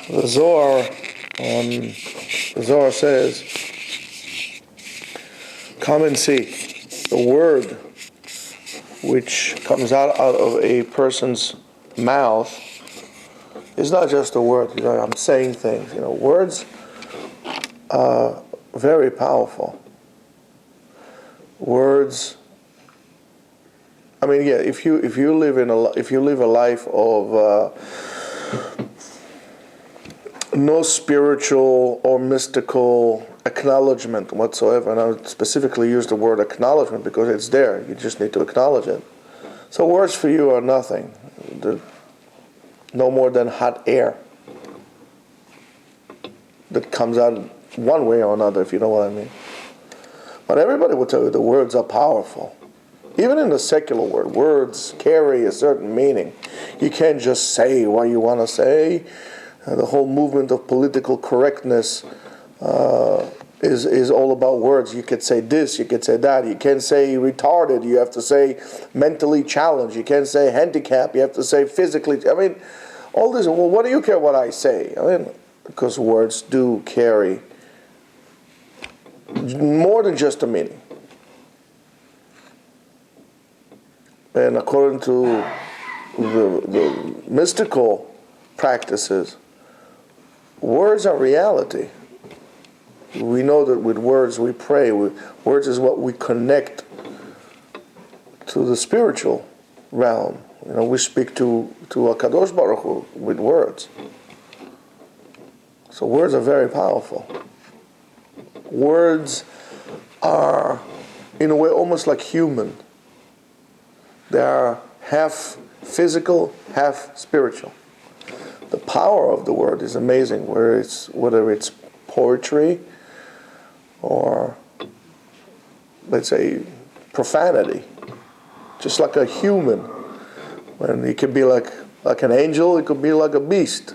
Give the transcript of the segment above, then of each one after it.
The Zohar says, come and see. The word which comes out of a person's mouth is not just a word. I'm saying things. Words are very powerful. Words. If you live a life of no spiritual or mystical acknowledgement whatsoever, and I would specifically use the word acknowledgement because it's there. You just need to acknowledge it. So words for you are nothing. They're no more than hot air that comes out one way or another, if you know what I mean. But everybody will tell you the words are powerful. Even in the secular world, words carry a certain meaning. You can't just say what you want to say. The whole movement of political correctness is all about words. You could say this, you could say that. You can't say retarded, you have to say mentally challenged. You can't say handicapped, you have to say physically. All this, well, what do you care what I say? Because words do carry more than just a meaning. And according to the mystical practices, words are reality. We know that with words we pray. Words is what we connect to the spiritual realm. We speak to HaKadosh Baruch Hu with words. So words are very powerful. Words are, in a way, almost like human. They are half physical, half spiritual. The power of the word is amazing, whether it's poetry or, let's say, profanity. Just like a human. When it could be like an angel, it could be like a beast.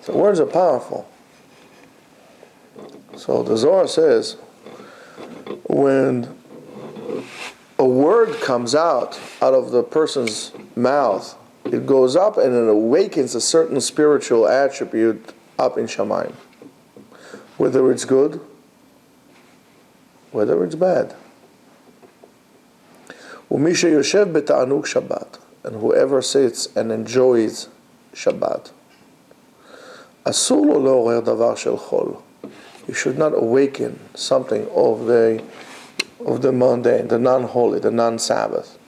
So words are powerful. So the Zohar says, when a word comes out of the person's mouth, it goes up and it awakens a certain spiritual attribute up in Shamayim. Whether it's good, whether it's bad. Umisha yoshev beta'anug Shabbat, and whoever sits and enjoys Shabbat. Asur lo le'orer davar shel chol. You should not awaken something of the mundane, the non-holy, the non-Sabbath.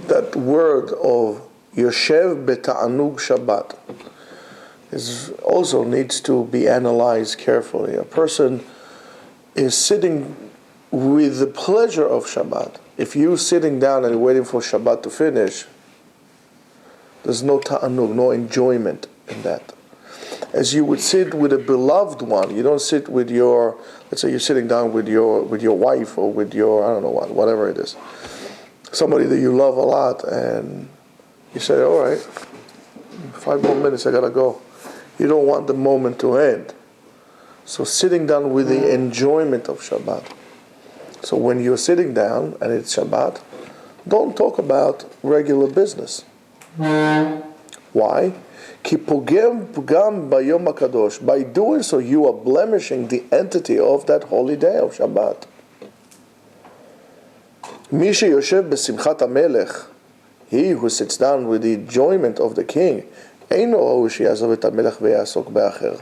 That word of Yoshev beta'anug Shabbat also needs to be analyzed carefully. A person is sitting with the pleasure of Shabbat. If you're sitting down and waiting for Shabbat to finish, there's no ta'anug, no enjoyment in that. As you would sit with a beloved one, you don't sit with your, let's say you're sitting down with your wife or with your, I don't know what, whatever it is. Somebody that you love a lot, and you say, all right, 5 more minutes, I gotta go. You don't want the moment to end. So sitting down with the enjoyment of Shabbat. So when you're sitting down and it's Shabbat, don't talk about regular business. Why? Ki pogem pugam bayom hakadosh. By doing so, you are blemishing the entity of that holy day of Shabbat. Mi sheyoshev besimchat hamelech, he who sits down with the enjoyment of the king, eino rahu sheyazov et hamelech veyasok be'acher.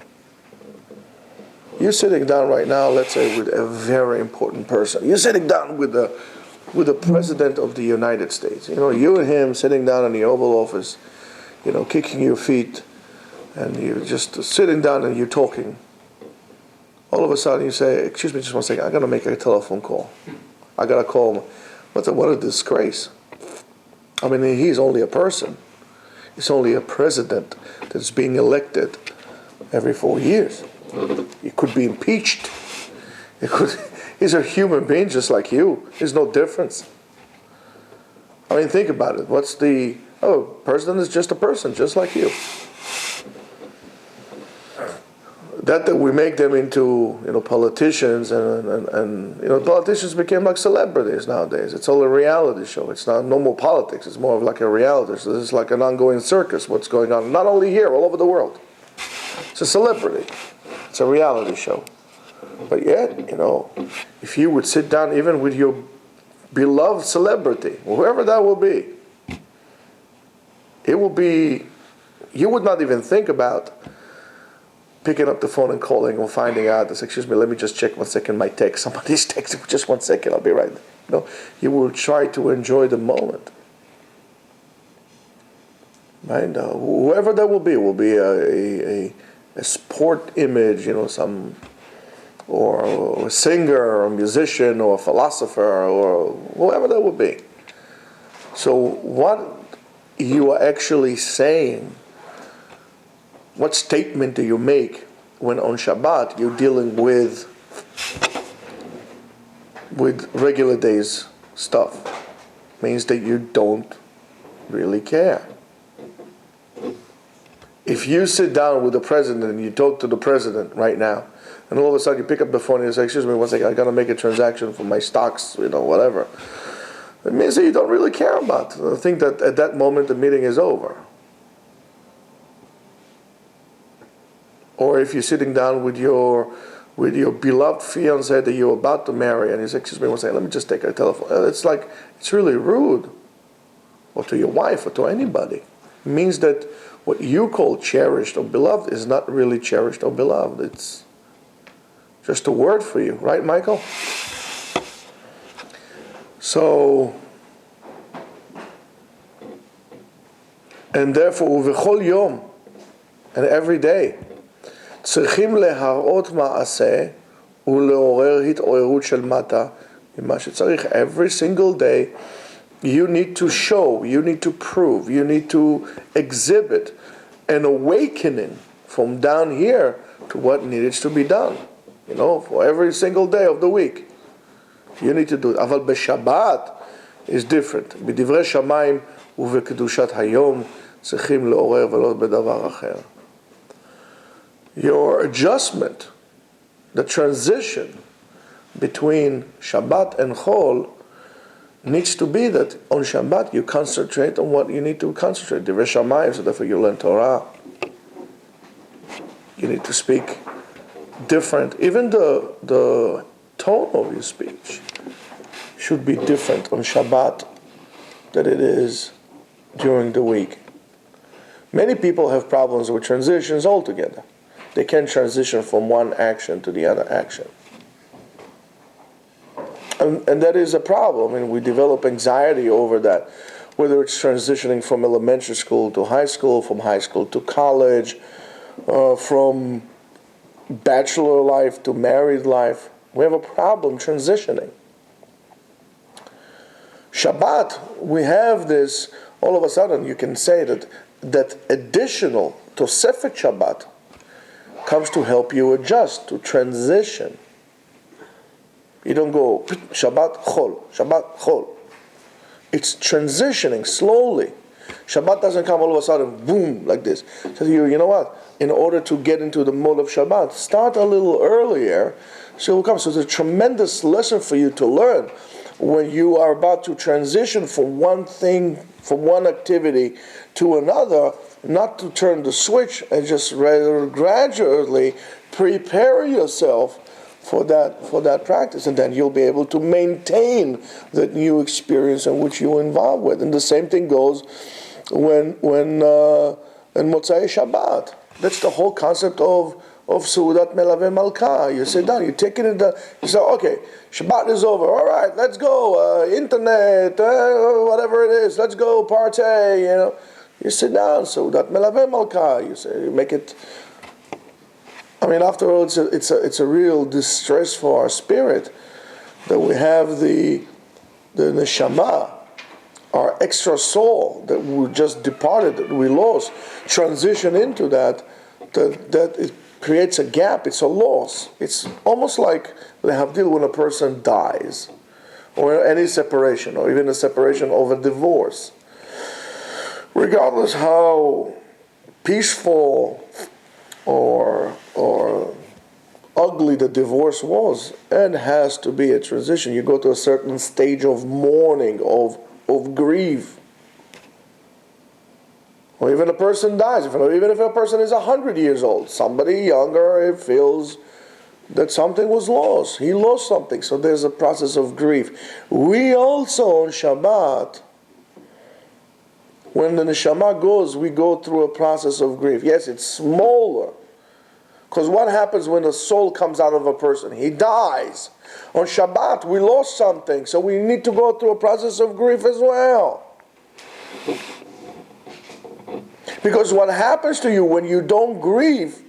You're sitting down right now, let's say, with a very important person. You're sitting down with the President of the United States. You and him sitting down in the Oval Office, kicking your feet, and you're just sitting down and you're talking. All of a sudden you say, excuse me just 1 second, I got to make a telephone call. I got to call him. What a disgrace. He's only a person. He's only a president that's being elected every 4 years. He could be impeached. He's a human being just like you. There's no difference. Think about it. President is just a person, just like you. that we make them into politicians, and politicians became like celebrities nowadays. It's all a reality show. It's not no more politics. It's more of like a reality. So this is like an ongoing circus. What's going on? Not only here, all over the world. It's a celebrity. It's a reality show. But yet, if you would sit down even with your beloved celebrity, whoever that will be, it will be. You would not even think about picking up the phone and calling or finding out this, excuse me, let me just check 1 second my text. Somebody's texting, just 1 second, I'll be right there. You will try to enjoy the moment. Right? Whoever that will be a sport image, or a singer or a musician or a philosopher or whoever that will be. So what you are actually saying, what statement do you make when on Shabbat you're dealing with regular days stuff? Means that you don't really care. If you sit down with the president and you talk to the president right now, and all of a sudden you pick up the phone and you say, excuse me 1 second, I got to make a transaction for my stocks, whatever. It means that you don't really care about it. I think that at that moment the meeting is over. Or if you're sitting down with your beloved fiancé that you're about to marry, and you say, excuse me 1 second, let me just take a telephone. It's really rude. Or to your wife, or to anybody. It means that what you call cherished or beloved is not really cherished or beloved. It's just a word for you. Right, Michael? So, and therefore, v'chol yom, and every day, צריכים להראות מעשה ולעורר התעוררות של מטה ממה שצריך. Every single day you need to show, you need to prove, you need to exhibit an awakening from down here to what needs to be done. For every single day of the week. You need to do it. אבל בשבת is different. בדברי שמיים ובקדושת היום צריכים לעורר ולא בדבר אחר. Your adjustment, the transition between Shabbat and Chol needs to be that on Shabbat you concentrate on what you need to concentrate. Divrei Shamayim, so therefore you learn Torah. You need to speak different. Even the tone of your speech should be different on Shabbat than it is during the week. Many people have problems with transitions altogether. They can't transition from one action to the other action. And that is a problem, and we develop anxiety over that, whether it's transitioning from elementary school to high school, from high school to college, from bachelor life to married life. We have a problem transitioning. Shabbat, we have this, all of a sudden you can say that additional Tosefet Shabbat comes to help you adjust, to transition. You don't go Shabbat Chol, Shabbat Chol. It's transitioning slowly. Shabbat doesn't come all of a sudden, boom, like this. So you know what? In order to get into the mode of Shabbat, start a little earlier, so it will come. So it's a tremendous lesson for you to learn when you are about to transition from one thing, from one activity to another, not to turn the switch and just rather gradually prepare yourself for that practice, and then you'll be able to maintain that new experience in which you're involved with. And the same thing goes when in Motzai Shabbat. That's the whole concept of Seudat Melaveh Malka. You sit down, you take it you say, okay, Shabbat is over, all right, let's go, internet, whatever it is, let's go partay, You sit down, Seudat Melaveh Malka, you make it. I mean, after all, it's a real distress for our spirit that we have the neshama, our extra soul that we just departed, that we lost, transition into that it creates a gap. It's a loss. It's almost like lehavdil when a person dies, or any separation, or even a separation over divorce. Regardless how peaceful or ugly the divorce was, and has to be a transition. You go to a certain stage of mourning, of grief. Or even a person dies, even if a person is 100 years old, somebody younger feels that something was lost. He lost something, so there's a process of grief. We also on Shabbat, when the neshama goes, we go through a process of grief. Yes, it's smaller. Because what happens when the soul comes out of a person? He dies. On Shabbat, we lost something, so we need to go through a process of grief as well. Because what happens to you when you don't grieve,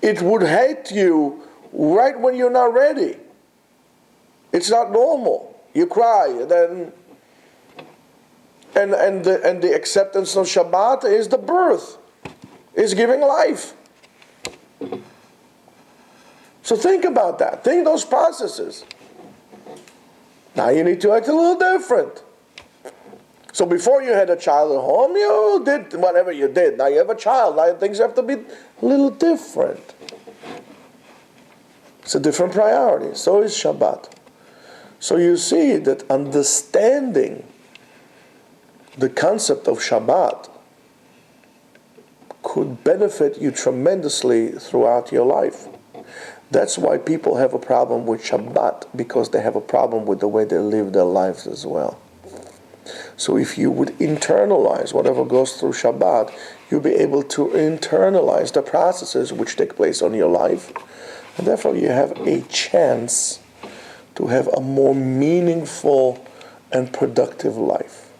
it would hit you right when you're not ready. It's not normal. You cry, and the acceptance of Shabbat is the birth, is giving life. So think about that. Think those processes. Now you need to act a little different. So before you had a child at home, you did whatever you did. Now you have a child. Now things have to be a little different. It's a different priority. So is Shabbat. So you see that understanding the concept of Shabbat could benefit you tremendously throughout your life. That's why people have a problem with Shabbat, because they have a problem with the way they live their lives as well. So if you would internalize whatever goes through Shabbat, you'll be able to internalize the processes which take place on your life. And therefore you have a chance to have a more meaningful and productive life.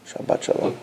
Shabbat Shalom.